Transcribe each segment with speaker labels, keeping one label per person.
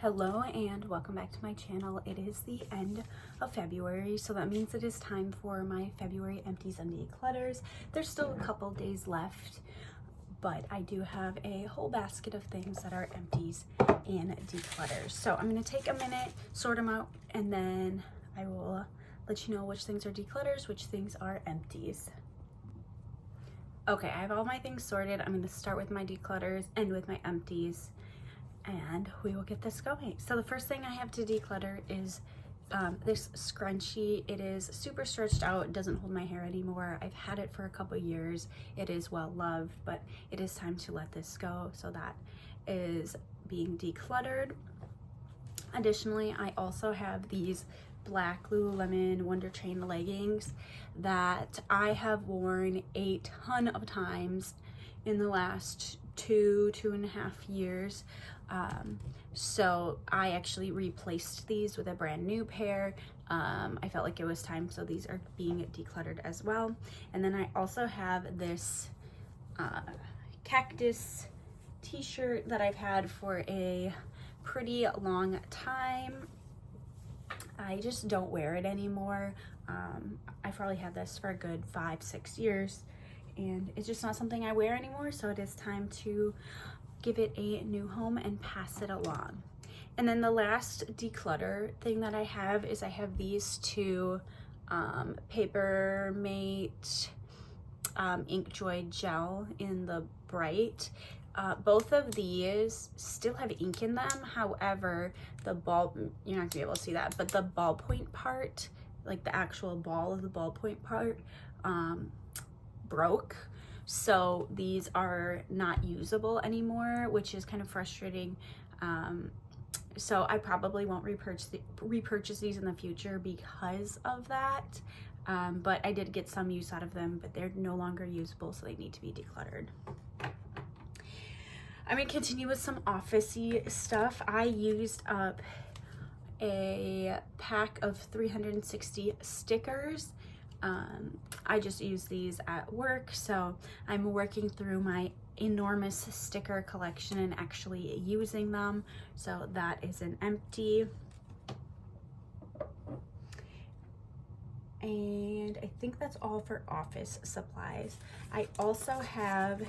Speaker 1: Hello and welcome back to my channel. It is the end of February, so that means it is time for my February empties and declutters. There's still a couple days left, but I do have a whole basket of things that are empties and declutters. So I'm going to take a minute, sort them out, and then I will let you know which things are declutters, which things are empties. Okay, I have all my things sorted. I'm going to start with my declutters, end with my empties, and we will get this going. So the first thing I have to declutter is this scrunchie. It is super stretched out. It doesn't hold my hair anymore. I've had it for a couple years. It is well loved, but it is time to let this go. So that is being decluttered. Additionally, I also have these black Lululemon Wonder Train leggings that I have worn a ton of times in the last two and a half years. So I actually replaced these with a brand new pair. I felt like it was time, so these are being decluttered as well. And then I also have this cactus t-shirt that I've had for a pretty long time. I just don't wear it anymore. I've probably had this for a good 5-6 years, and it's just not something I wear anymore, so it is time to give it a new home and pass it along. And then the last declutter thing that I have is I have these two Papermate Ink Joy gel in the bright. Both of these still have ink in them. However, the ball, you're not gonna be able to see that, but the ballpoint part, like the actual ball of the ballpoint part, broke. So these are not usable anymore, which is kind of frustrating. So I probably won't repurchase these in the future because of that. But I did get some use out of them, but they're no longer usable, so they need to be decluttered. I'm gonna continue with some office-y stuff. I used up a pack of 360 stickers. I just use these at work, so I'm working through my enormous sticker collection and actually using them. So that is an empty. And I think that's all for office supplies. I also have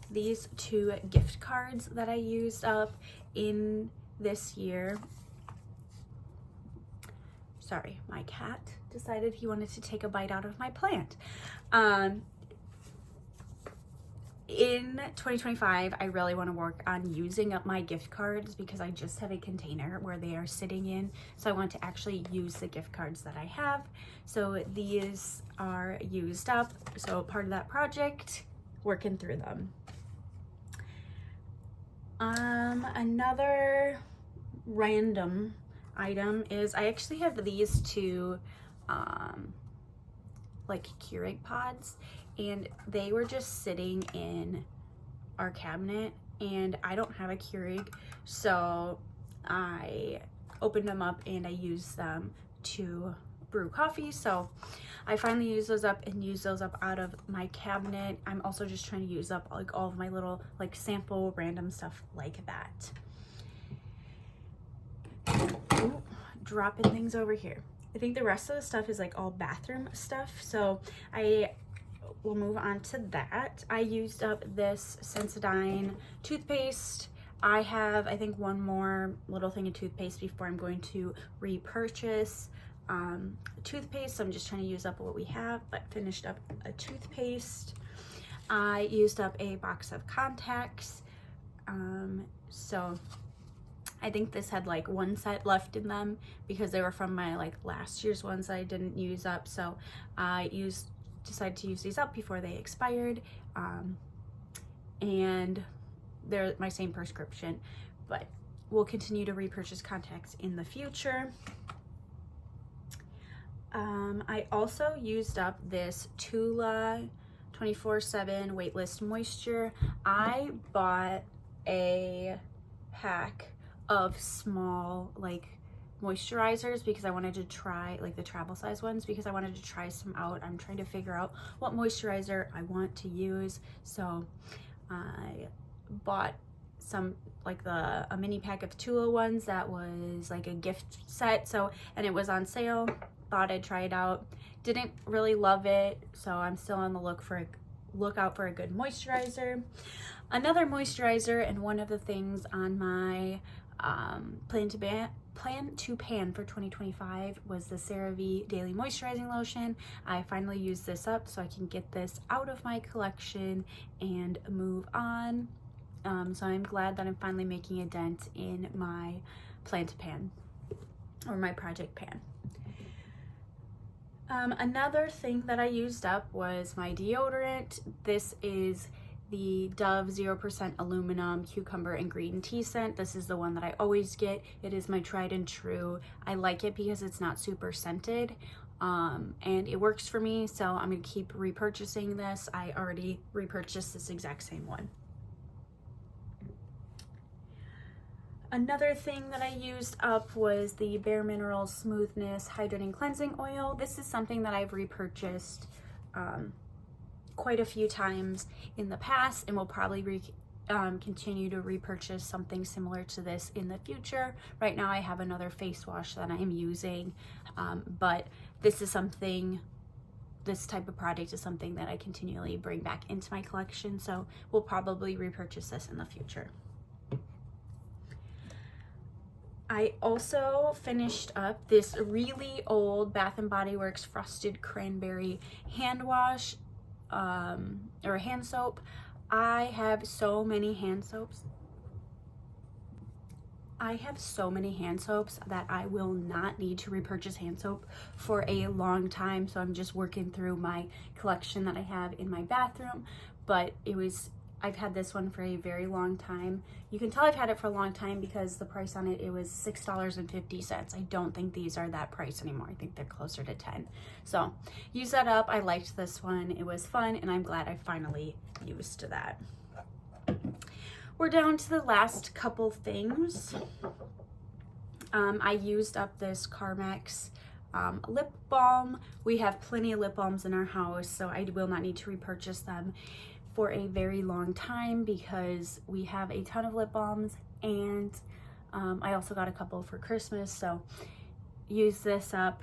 Speaker 1: these two gift cards that I used up in this year. Sorry, my cat decided he wanted to take a bite out of my plant. In 2025, I really want to work on using up my gift cards because I just have a container where they are sitting in. So I want to actually use the gift cards that I have. So these are used up. So part of that project, working through them. Another random item is I actually have these two like Keurig pods, and they were just sitting in our cabinet, and I don't have a Keurig, so I opened them up and I used them to brew coffee. So I finally used those up and used those up out of my cabinet. I'm also just trying to use up like all of my little like sample random stuff like that. Ooh, dropping things over here. I think the rest of the stuff is like all bathroom stuff, so I will move on to that. I used up this Sensodyne toothpaste. I have, I think, one more little thing of toothpaste before I'm going to repurchase toothpaste. So I'm just trying to use up what we have, but finished up a toothpaste. I used up a box of contacts. So I think this had like one set left in them because they were from my like last year's ones I didn't use up. So I decided to use these up before they expired. And they're my same prescription, but we'll continue to repurchase contacts in the future. I also used up this Tula 24/7 Weightless Moisture. I bought a pack of small like moisturizers because I wanted to try like the travel size ones because I wanted to try some out. I'm trying to figure out what moisturizer I want to use, so I bought some like a mini pack of Tula ones that was like a gift set, so, and it was on sale. Thought I'd try it out. Didn't really love it, so I'm still on the lookout for a good moisturizer. Another moisturizer, and one of the things on my plan to pan for 2025 was the CeraVe Daily Moisturizing Lotion. I finally used this up so I can get this out of my collection and move on. So I'm glad that I'm finally making a dent in my plan to pan, or my project pan. Another thing that I used up was my deodorant. This is the Dove 0% aluminum cucumber and green tea scent. This is the one that I always get. It is my tried and true. I like it because it's not super scented, and it works for me, so I'm gonna keep repurchasing this. I already repurchased this exact same one. Another thing that I used up was the Bare Minerals Smoothness Hydrating Cleansing Oil. This is something that I've repurchased quite a few times in the past, and will probably continue to repurchase something similar to this in the future. Right now I have another face wash that I am using, but this type of product is something that I continually bring back into my collection, so we'll probably repurchase this in the future. I also finished up this really old Bath & Body Works Frosted Cranberry hand wash, or hand soap. I have so many hand soaps. That I will not need to repurchase hand soap for a long time, so I'm just working through my collection that I have in my bathroom. But I've had this one for a very long time. You can tell I've had it for a long time because the price on it was $6.50. I don't think these are that price anymore. I think they're closer to 10. So use that up. I liked this one. It was fun, and I'm glad I finally used that. We're down to the last couple things. I used up this Carmex lip balm. We have plenty of lip balms in our house, so I will not need to repurchase them for a very long time because we have a ton of lip balms, and I also got a couple for Christmas, so use this up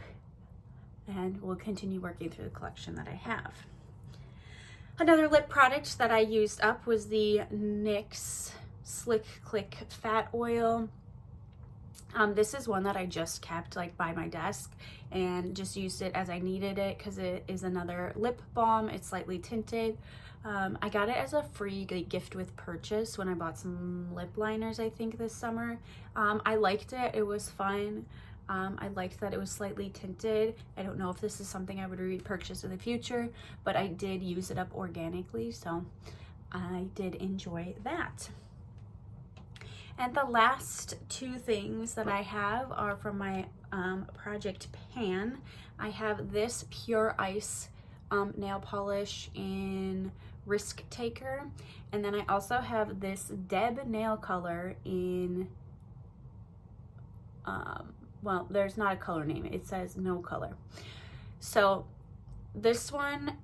Speaker 1: and we'll continue working through the collection that I have. Another lip product that I used up was the NYX Slick Click Fat Oil. This is one that I just kept like by my desk and just used it as I needed it because it is another lip balm. It's slightly tinted. I got it as a free gift with purchase when I bought some lip liners, I think, this summer. I liked it. It was fun. I liked that it was slightly tinted. I don't know if this is something I would repurchase in the future, but I did use it up organically, so I did enjoy that. And the last two things that I have are from my project pan. I have this Pure Ice nail polish in Risk Taker, and then I also have this Deb nail color in well, there's not a color name, it says no color. So this one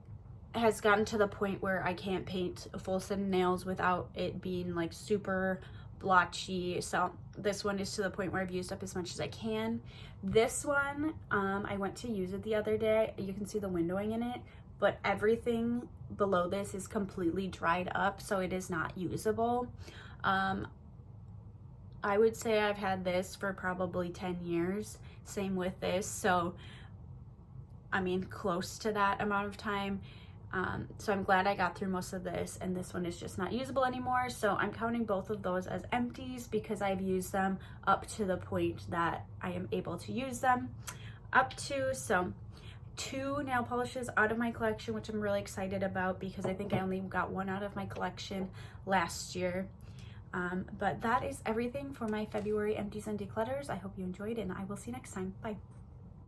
Speaker 1: has gotten to the point where I can't paint a full set of nails without it being like super blotchy, so this one is to the point where I've used up as much as I can. This one, I went to use it the other day. You can see the windowing in it, but everything below this is completely dried up, so it is not usable. I would say I've had this for probably 10 years. Same with this, so I mean close to that amount of time. So I'm glad I got through most of this, and this one is just not usable anymore. So I'm counting both of those as empties because I've used them up to the point that I am able to use them up to. So 2 nail polishes out of my collection, which I'm really excited about because I think I only got 1 out of my collection last year. But that is everything for my February empties and declutters. I hope you enjoyed, and I will see you next time. Bye.